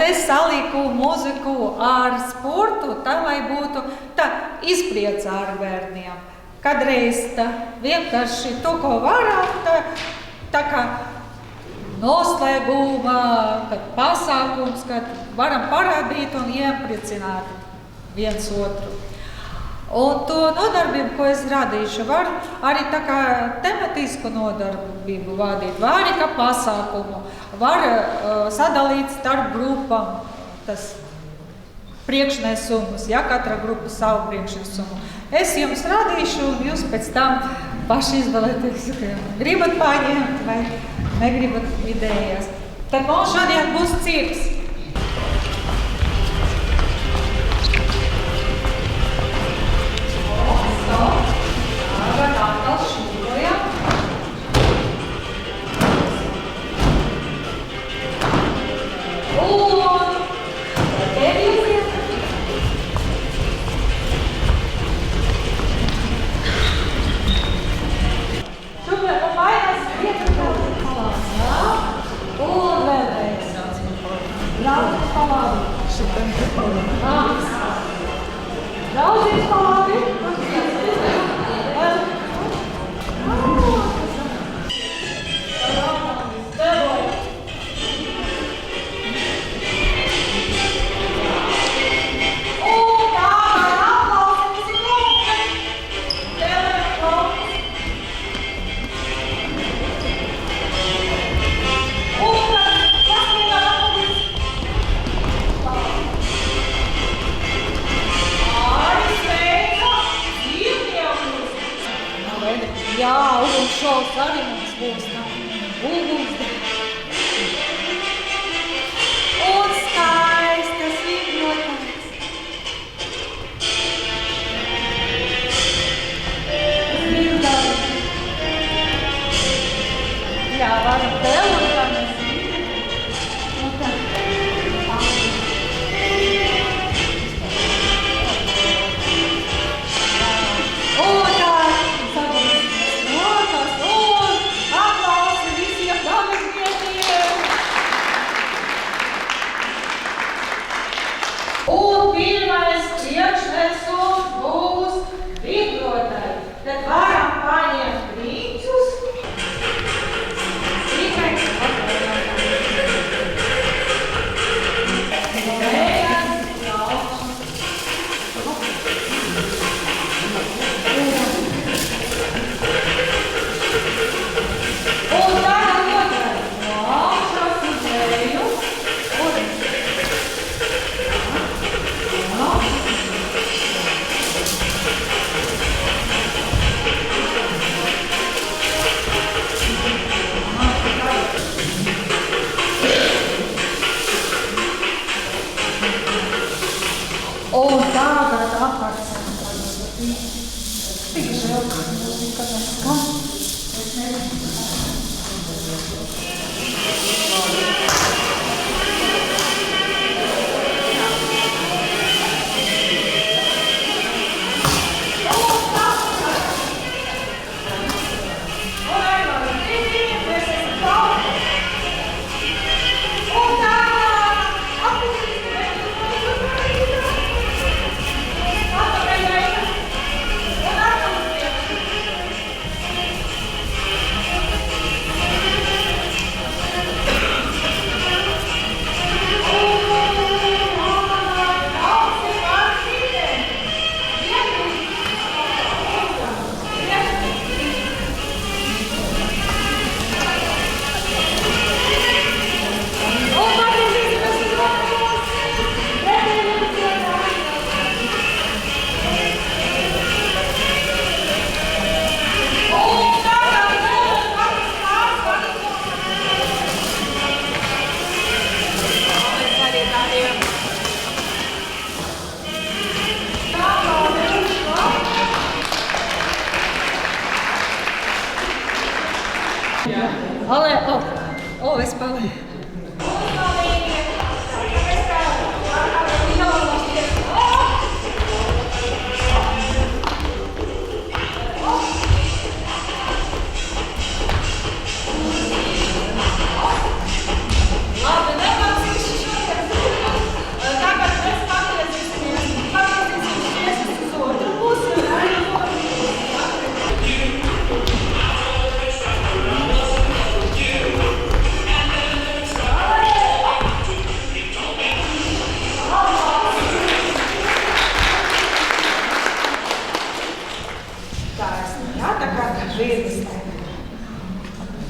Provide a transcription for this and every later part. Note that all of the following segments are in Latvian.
es saliku muziku ar sportu, tā lai būtu tā izpriecā ar bērniem. Kadreiz tā vienkārši to, ko varam, tā kā noslēgumā, kad pasākums, kad varam parādīt un iepriecināt viens otru. Un to nodarbību, ko es radīšu, var arī tā kā tematisku nodarbību vadīt, var arī kā pasākumu, var sadalīt starp grupām tas priekšnesumus, ja katra grupa savu priekšnesumu. Es jums radīšu un jūs pēc tam paši izvēlēties, gribat paņemt vai negribat idejas. Tad mums šodien būs cirks. Tagad atkal šūrojam. Un tev jūs iet. Šūrojam un mainās priekšnesumu palās, jā? Un vēlreiz. Ļaudzies palādi. Šitam te palādi. Ļaudzies palādi. Jā, uguns šovs arī mums būs. Uguns. Un skaistas vingrotājs. Jā, varam tev un tā mēs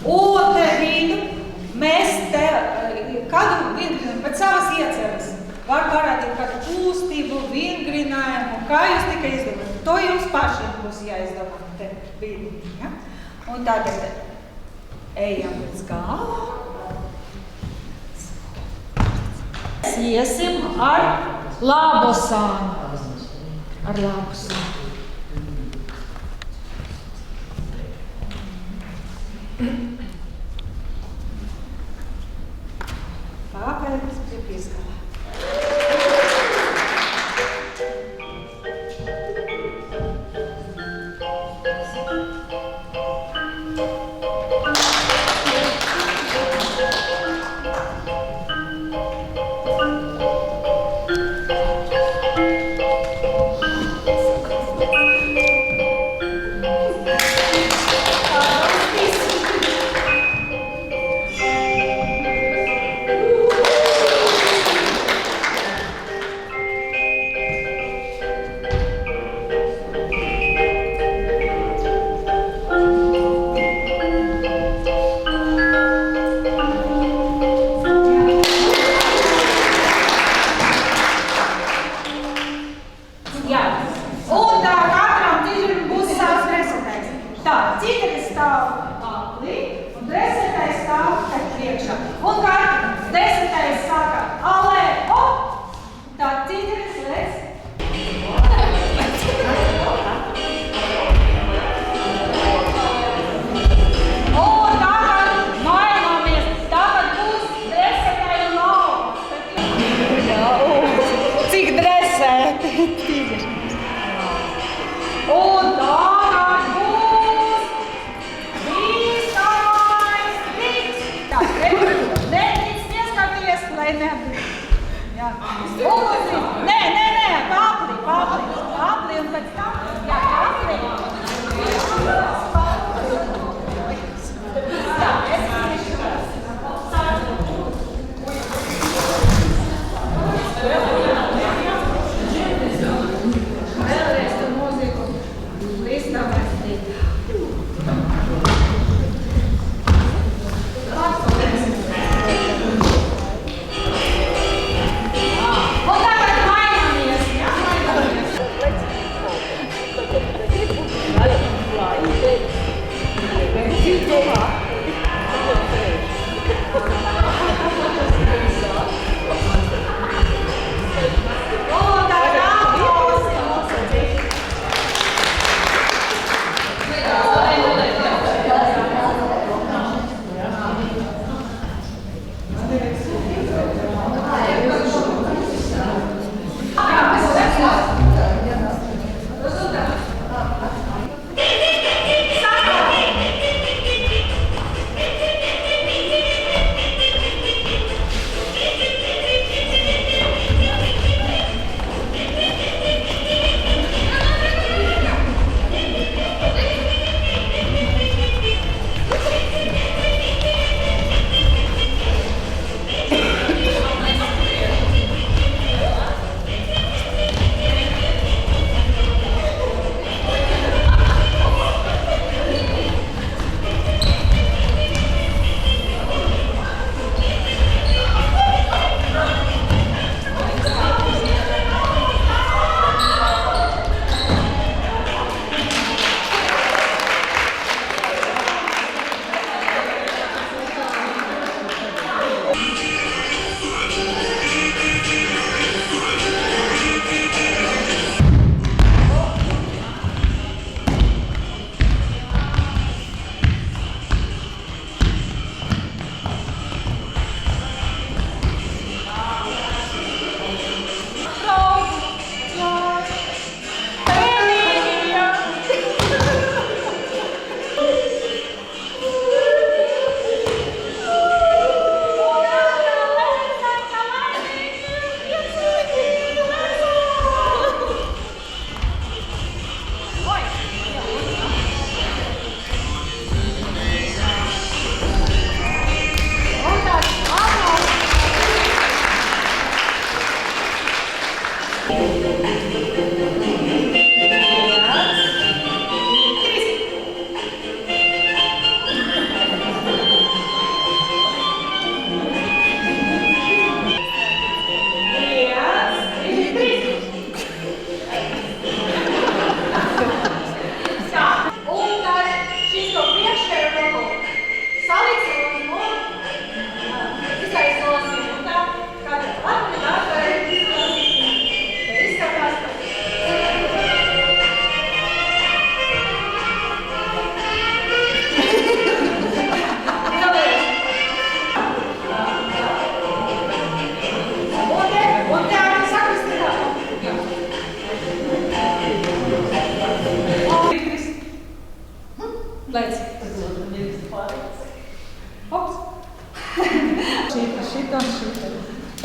Un te vīnu mēs te, kādu vingrinām, pēc savas ieceres, var parādīt kādu kūstību, vingrinājumu, kā jūs tikai izdomāt. To jums pašiem būs jāizdomā te vīnu. Ja? Un tagad ejam līdz galam. Iesim ar labu sānu. Ar labu sānu. Pāpēdis pie pieskalā.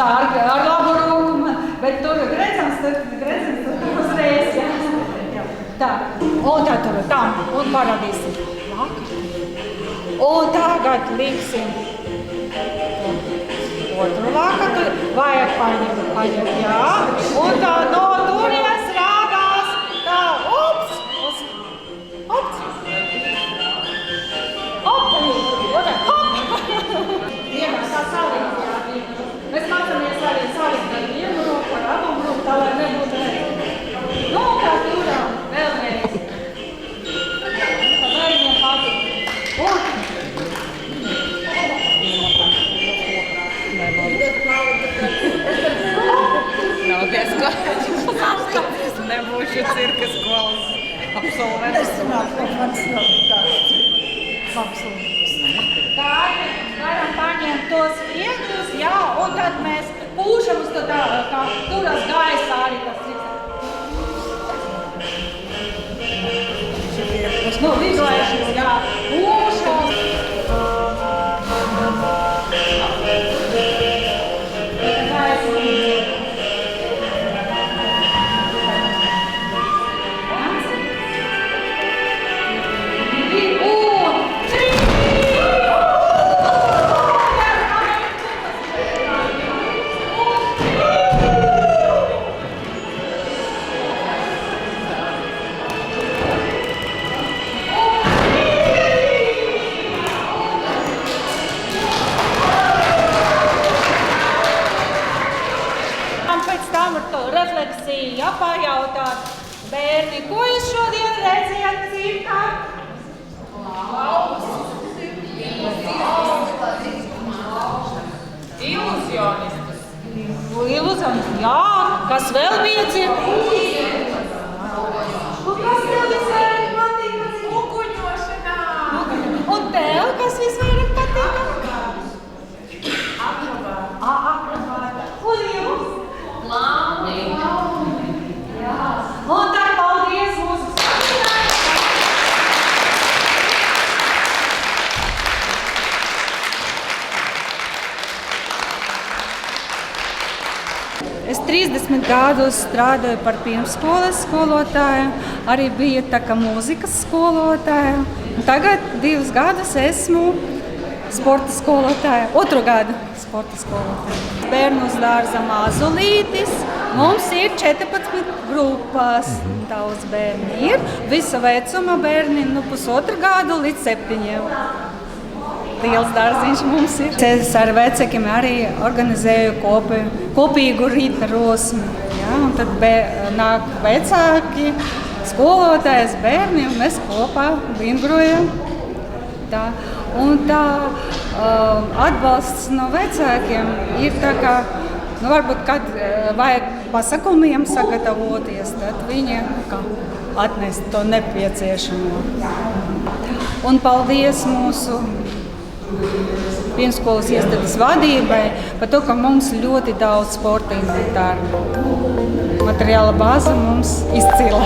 Tā ar labu roku, bet tur gredzams, tur uzreiz, jā. Tā, un tā tur, tā, un parādīsim. Un tagad liksim otru lakatu, vajag paņemt, jā. Un tā no turienes rādās, tā, ups, ups, vienā tā salikt, jā. Mēs mācāmies arī salikt ar vienu roku, ar abām roku, tā lai nebūtu reiz. Nu, kā turām, vēlreiz. Tā vajagiem patīk. Nav diezko. Nebūšu cirka skolas absolvents. Tā varam paņemt tos viegļus, jā, un tad mēs pūšam uz to tā, kā turas gaisā arī tas triks. Nu, vizuēšanas, jā, pūšam. Jāpajautāt, bērni, ko jūs šodien redzējāt cirkā? Iluzionistus. Iluzionistus, jā. Kas vēl bija cirkā? Kas tev visvairāk patīk? Ukuņošanā. Un tev, kas visvairāk patīk? Akrobāta. Un jums? Launi. Un tā paldies mūsu skatītājiem! Es 30 gadus strādāju par pirmsskolas skolotāju, arī biju tā kā mūzikas skolotāja. Tagad 2 gadus esmu sporta skolotāja, 2 gadu sporta skolotāja. Bērnus dārza Mazulītis. Mums ir 14 grupas. Daudz bērni ir. Visa vecuma bērni no 1,5 gadu līdz 7. Liels dārziņš mums ir. Es ar vecākiem arī organizēju kopīgu rīta rosmi. Ja? Un tad nāk vecāki, skolotājs, bērni, un mēs kopā vingrojam. Tā. Un tā atbalsts no vecākiem ir tā kā, varbūt, kad vajag pasākumiem sagatavoties, tad viņi atnest to nepieciešamo. Un paldies mūsu pirmsskolas iestādes vadībai par to, ka mums ļoti daudz sporta inventāru. Materiāla bāze mums izcila.